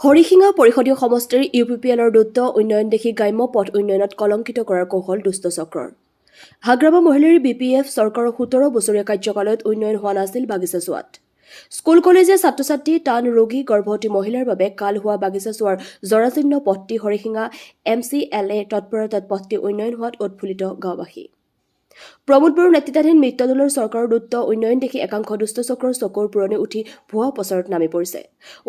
হৰিশিঙা পৰিষদীয় সমষ্টিৰ UPPLৰ দ্ৰুত উন্নয়ন দেখি গ্ৰাম্য পথ উন্নয়নত কলংকিত কৰাৰ কৌশল দুষ্ট চক্ৰৰ। হাগ্ৰামা মহিলাৰী BPF চৰকাৰৰ 17 বছৰীয়া কাৰ্যকালত উন্নয়ন হোৱা নাছিল বাগিচা চোৱাত। স্কুল কলেজীয়া ছাত্ৰ-ছাত্ৰী, টান ৰোগী, গৰ্ভৱতী মহিলাৰ বাবে কাল হোৱা বাগিচা চোৱাৰ জৰাজীৰ্ণ পথটি হৰিশিঙা MCLA তৎপৰতাত পথটি উন্নয়ন হোৱাত উৎফুল্লিত গাঁওবাসী। প্ৰমোদ বড়োৰ নেতৃত্বাধীন মিত্ৰদলৰ চৰকাৰৰ দ্ৰুত উন্নয়ন দেখি একাংশ দুষ্ট চক্ৰৰ চকুৰ পুৰণি উঠি ভুৱা প্ৰচাৰত নামি পৰিছে।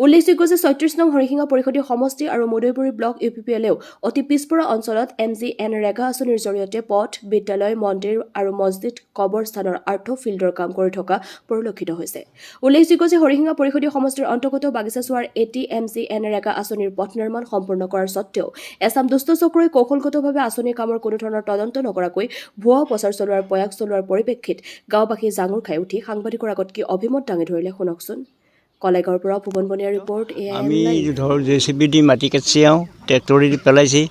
উল্লেখযোগ্য যে ৩৬ নং হৰিশিঙা পৰিষদীয় সমষ্টি আৰু মধুপুৰী ব্লক UPPLেও অতি পিছপৰা অঞ্চলত MGNৰেগা আঁচনিৰ জৰিয়তে পথ, বিদ্যালয়, মন্দিৰ আৰু মছজিদ, কবৰস্থানৰ আৰ্থ ফিল্ডৰ কাম কৰি থকা পৰিলক্ষিত হৈছে। উল্লেখযোগ্য যে হৰিশিঙা পৰিষদীয় সমষ্টিৰ অন্তৰ্গত বাগিচা চোৱাৰ MGNৰেগা আঁচনিৰ পথ নিৰ্মাণ সম্পূৰ্ণ কৰাৰ স্বত্তেও এচাম দুষ্ট চক্ৰই কৌশলগতভাৱে আঁচনিৰ কামৰ কোনো ধৰণৰ তদন্ত নকৰাকৈ ভুৱা প্ৰচাৰ চলোৱাৰ প্ৰয়াস চলোৱাৰ পৰিপ্ৰেক্ষিত গাঁওবাসী জাঙুৰ খাই উঠি সাংবাদিকৰ আগত কি অভিমত দাঙি ধৰিলে শুনকচোন। কলেগাঁৱৰ পৰা ভুৱন বনিয়াৰ ৰিপৰ্ট। আমি ধৰ JCB দি মাটি কাটিছে আৰু ট্ৰেক্টৰে দি পেলাইছে।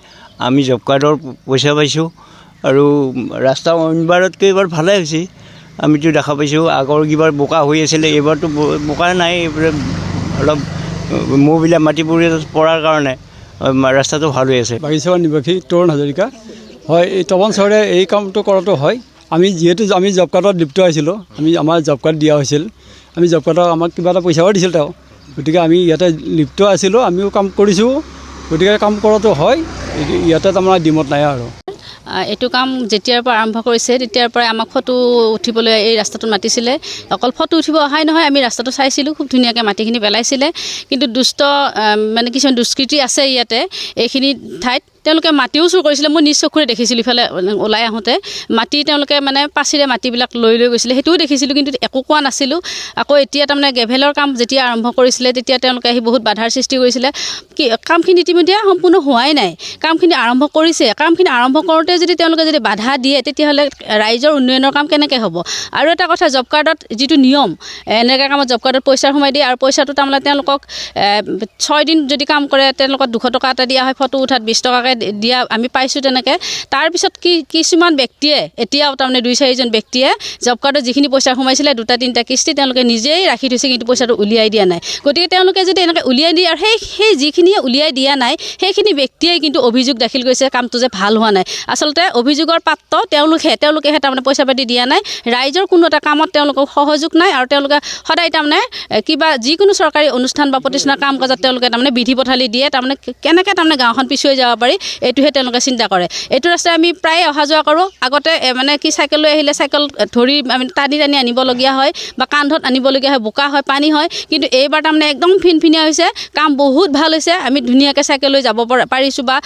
আমি জব কাৰ্ডৰ পইচা পাইছোঁ আৰু ৰাস্তা অইনবাৰতকৈ এইবাৰ ভালে হৈছে। আমিতো দেখা পাইছোঁ আগৰ কিবাৰ বোকা হৈ আছিলে, এইবাৰতো বোকা নাই। এইবাৰ অলপ মৌবিলাক মাটিবোৰ পৰাৰ কাৰণে ৰাস্তাটো ভাল হৈ আছে। বাগিচাৰ নিবাসী তৰুণ হাজৰিকা হয়। এই তপন চৰে এই কামটো কৰাটো হয়। যিহেতু আমি জব কাৰ্ডত লিপ্ত আছিলোঁ, আমাৰ জব কাৰ্ড দিয়া হৈছিল। আমি জব কাৰ্ডত আমাক কিবা এটা পইচাও দিছিল তেওঁ, গতিকে আমি ইয়াতে লিপ্ত আছিলোঁ, আমিও কাম কৰিছোঁ। গতিকে কাম কৰাটো হয়, ইয়াতে তাৰমানে ডিমত নাই আৰু। এইটো কাম যেতিয়াৰ পৰা আৰম্ভ কৰিছে তেতিয়াৰ পৰাই আমাক ফটো উঠিবলৈ এই ৰাস্তাটোত মাতিছিলে। অকল ফটো উঠিব অহাই নহয়, আমি ৰাস্তাটো চাইছিলোঁ, খুব ধুনীয়াকৈ মাটিখিনি পেলাইছিলে। কিন্তু মানে কিছুমান দুষ্কৃতি আছে ইয়াতে এইখিনি ঠাইত। তেওঁলোকে মাটিও চুৰ কৰিছিলে, মই নিজ চকুৰে দেখিছিলোঁ। ইফালে ওলাই আহোঁতে মাটি তেওঁলোকে মানে পাচিৰে মাটিবিলাক লৈ গৈছিলে, সেইটোও দেখিছিলোঁ, কিন্তু একো কোৱা নাছিলোঁ। আকৌ এতিয়া তাৰমানে গ্ৰেভেলৰ কাম যেতিয়া আৰম্ভ কৰিছিলে তেতিয়া তেওঁলোকে আহি বহুত বাধাৰ সৃষ্টি কৰিছিলে। কামখিনি ইতিমধ্যে সম্পূৰ্ণ হোৱাই নাই, কামখিনি আৰম্ভ কৰিছে। কামখিনি আৰম্ভ কৰোঁতে যদি তেওঁলোকে বাধা দিয়ে তেতিয়াহ'লে ৰাইজৰ উন্নয়নৰ কাম কেনেকৈ হ'ব? আৰু এটা কথা, জব কাৰ্ডত যিটো নিয়ম, এনেকৈ কামত জব কাৰ্ডত পইচা সোমাই দিয়ে আৰু পইচাটো তাৰমানে তেওঁলোকক 6 দিন যদি কাম কৰে তেওঁলোকক 200 টকা এটা দিয়া হয়, ফটো উঠাত 20 টকাকৈ দিয়া আমি পাইছোঁ তেনেকৈ। তাৰপিছত কিছুমান ব্যক্তিয়ে এতিয়াও তাৰমানে 2-4জন ব্যক্তিয়ে জব কাৰ্ডত যিখিনি পইচা সোমাইছিলে 2-3টা কিস্তি তেওঁলোকে নিজেই ৰাখি থৈছে, কিন্তু পইচাটো উলিয়াই দিয়া নাই। গতিকে তেওঁলোকে যদি এনেকৈ উলিয়াই দিয়ে আৰু সেই যিখিনিয়ে উলিয়াই দিয়া নাই সেইখিনি ব্যক্তিয়ে কিন্তু অভিযোগ দাখিল কৰিছে কামটো যে ভাল হোৱা নাই। আচলতে অভিযোগৰ পাত্ৰ তেওঁলোকেহে তাৰমানে পইচা পাতি দিয়া নাই। ৰাইজৰ কোনো এটা কামত তেওঁলোকৰ সহযোগ নাই আৰু তেওঁলোকে সদায় তাৰমানে কিবা যিকোনো চৰকাৰী অনুষ্ঠান বা প্ৰতিষ্ঠানৰ কাম কাজত তেওঁলোকে তাৰমানে বিধি পথালি দিয়ে। তাৰমানে কেনেকৈ তাৰমানে গাঁওখন পিছুৱাই যাব পাৰি এইটোহে তেওঁলোকে চিন্তা কৰে। এইটো ৰাস্তাই আমি প্ৰায়ে অহা যোৱা কৰোঁ। আগতে মানে চাইকেল লৈ আহিলে চাইকেল ধৰি আমি টানি আনিবলগীয়া হয় বা কান্ধত আনিবলগীয়া হয়, বোকা হয়, পানী হয়। কিন্তু এইবাৰ তাৰমানে একদম ফিনফিনীয়া হৈছে, কাম বহুত ভাল হৈছে। আমি ধুনীয়াকৈ চাইকেল লৈ যাব পাৰিছোঁ বা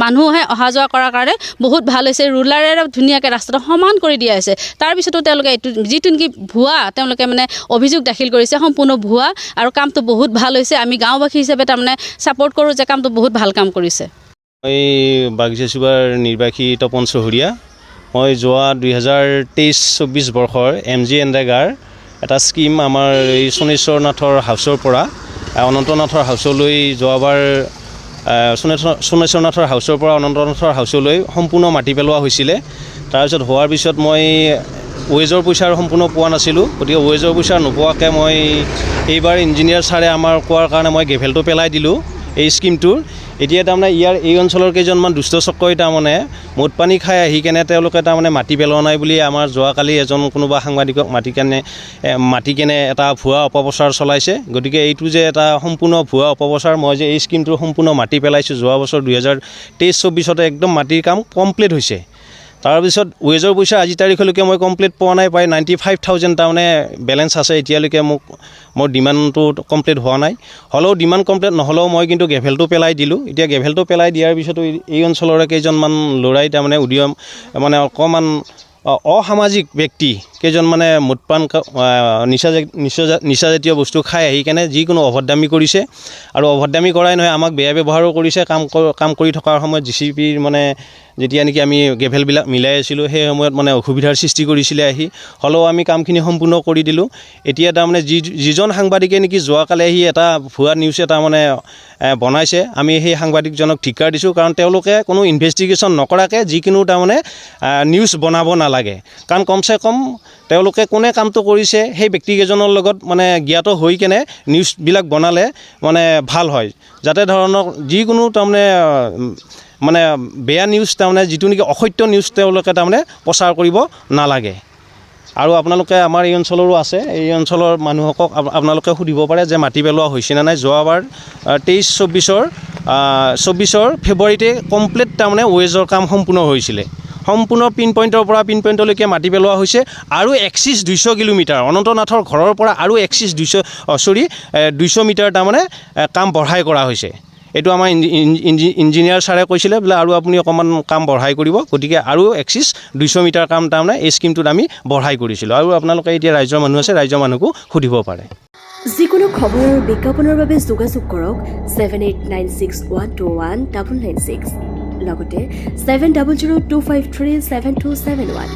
মানুহে অহা যোৱা কৰাৰ কাৰণে বহুত ভাল হৈছে। ৰুলাৰেৰে ধুনীয়াকৈ ৰাস্তাটো সমান কৰি দিয়া হৈছে। তাৰপিছতো তেওঁলোকে এইটো যিটো নেকি ভুৱা তেওঁলোকে মানে অভিযোগ দাখিল কৰিছে, সম্পূৰ্ণ ভুৱা। আৰু কামটো বহুত ভাল হৈছে। আমি গাঁওবাসী হিচাপে তাৰমানে ছাপোৰ্ট কৰোঁ যে কামটো বহুত ভাল কাম কৰিছে। মই বাগিচা চুবাৰ নিৰ্বাসী তপন চহৰীয়া। মই যোৱা 2023-24 বৰ্ষৰ MGNৰেগাৰ এটা স্কিম আমাৰ এই সোণেশ্বৰ নাথৰ হাউচৰ পৰা অনন্তনাথৰ হাউচলৈ যোৱাবাৰ সোণেশ্বৰ নাথৰ হাউচৰ পৰা অনন্তনাথৰ হাউচলৈ সম্পূৰ্ণ মাটি পেলোৱা হৈছিলে। তাৰপিছত হোৱাৰ পিছত মই ৱেজৰ পইচা সম্পূৰ্ণ পোৱা নাছিলোঁ। গতিকে ৱেজৰ পইচা নোপোৱাকৈ মই এইবাৰ ইঞ্জিনিয়াৰ ছাৰে আমাৰ কোৱাৰ কাৰণে মই গ্ৰেভেলটো পেলাই দিলোঁ এই স্কিমটোৰ। এতিয়া তাৰমানে এই অঞ্চলৰ কেইজনমান দুষ্ট চক্ৰই তাৰমানে মদ পানী খাই আহি কেনে তেওঁলোকে তাৰমানে মাটি পেলোৱা নাই বুলি আমাৰ যোৱাকালি কোনোবা সাংবাদিকক মাতি কেনে এটা ভুৱা অপপ্ৰচাৰ চলাইছে। গতিকে এইটো যে এটা সম্পূৰ্ণ ভুৱা অপপ্ৰচাৰ। মই যে এই স্কিমটোৰ সম্পূৰ্ণ মাটি পেলাইছোঁ যোৱা বছৰ 2023-24 একদম মাটিৰ কাম কমপ্লিট হৈছে। তাৰপিছত ৱেজৰ পইচা আজি তাৰিখলৈকে মই কমপ্লিট পোৱা নাই, প্ৰায় 95,000 তাৰমানে বেলেঞ্চ আছে। এতিয়ালৈকে মোৰ ডিমাণ্ডটো কমপ্লিট হোৱা নাই। হ'লেও ডিমাণ্ড কমপ্লিট নহ'লেও মই কিন্তু গ্ৰেভেলটো পেলাই দিলোঁ। এতিয়া গ্ৰেভেলটো পেলাই দিয়াৰ পিছতো এই অঞ্চলৰে কেইজনমান ল'ৰাই তাৰমানে অকণমান অসামাজিক ব্যক্তি কেইজনমানে মদপান নিচাজাতীয় বস্তু খাই আহি কেনে যিকোনো অভদ্ৰামি কৰিছে। আৰু অভদ্ৰামি কৰাই নহয়, আমাক বেয়া ব্যৱহাৰো কৰিছে। কাম কৰি থকাৰ সময়ত JCBৰ যেতিয়া নেকি আমি গ্ৰেভেলবিলাক মিলাই আছিলোঁ সেই সময়ত অসুবিধাৰ সৃষ্টি কৰিছিলে আহি। হ'লেও আমি কামখিনি সম্পূৰ্ণ কৰি দিলোঁ। এতিয়া তাৰমানে যিজন সাংবাদিকে নেকি যোৱাকালি আহি এটা ভুৱা নিউজ এটা বনাইছে, আমি সেই সাংবাদিকজনক ধিক্কাৰ দিছোঁ। কাৰণ তেওঁলোকে কোনো ইনভেষ্টিগেশ্যন নকৰাকৈ যিকোনো তাৰমানে নিউজ বনাব নালাগে। কাৰণ কমচে কম তেওঁলোকে কোনে কামটো কৰিছে সেই ব্যক্তিকেইজনৰ লগত মানে জ্ঞাত হৈ কেনে নিউজবিলাক বনালে মানে ভাল হয়, যাতে ধৰণৰ যিকোনো তাৰমানে মানে বেয়া নিউজ তাৰমানে যিটো নেকি অসত্য নিউজ তেওঁলোকে তাৰমানে প্ৰচাৰ কৰিব নালাগে। আৰু আপোনালোকে আমাৰ এই অঞ্চলৰো আছে, এই অঞ্চলৰ মানুহকক আপোনালোকে সুধিব পাৰে যে মাটি পেলোৱা হৈছে নে নাই। যোৱাবাৰ 23-24 ফেব্ৰুৱাৰীতে কমপ্লিট তাৰমানে ৱেজৰ কাম সম্পূৰ্ণ হৈছিলে। সম্পূৰ্ণ পিন পইণ্টৰ পৰা পিন পইণ্টলৈকে মাটি পেলোৱা হৈছে আৰু এক্সিছ 200 কিলোমিটাৰ অনন্তনাথৰ ঘৰৰ পৰা আৰু এক্সিছ 200 মিটাৰ তাৰমানে কাম বঢ়াই কৰা হৈছে। এইটো আমাৰ ইঞ্জিনিয়াৰ ছাৰে কৈছিলে বোলে আৰু আপুনি অকণমান কাম বঢ়াই কৰিব, গতিকে আৰু এক্সিছ 200 মিটাৰ কাম তাৰমানে এই স্কিমটোত আমি বঢ়াই কৰিছিলোঁ। আৰু আপোনালোকে এতিয়া ৰাইজৰ মানুহ আছে, ৰাইজৰ মানুহকো সুধিব পাৰে। যিকোনো খবৰ আৰু বিজ্ঞাপনৰ বাবে যোগাযোগ কৰক 7896121996 লগতে 7002537271।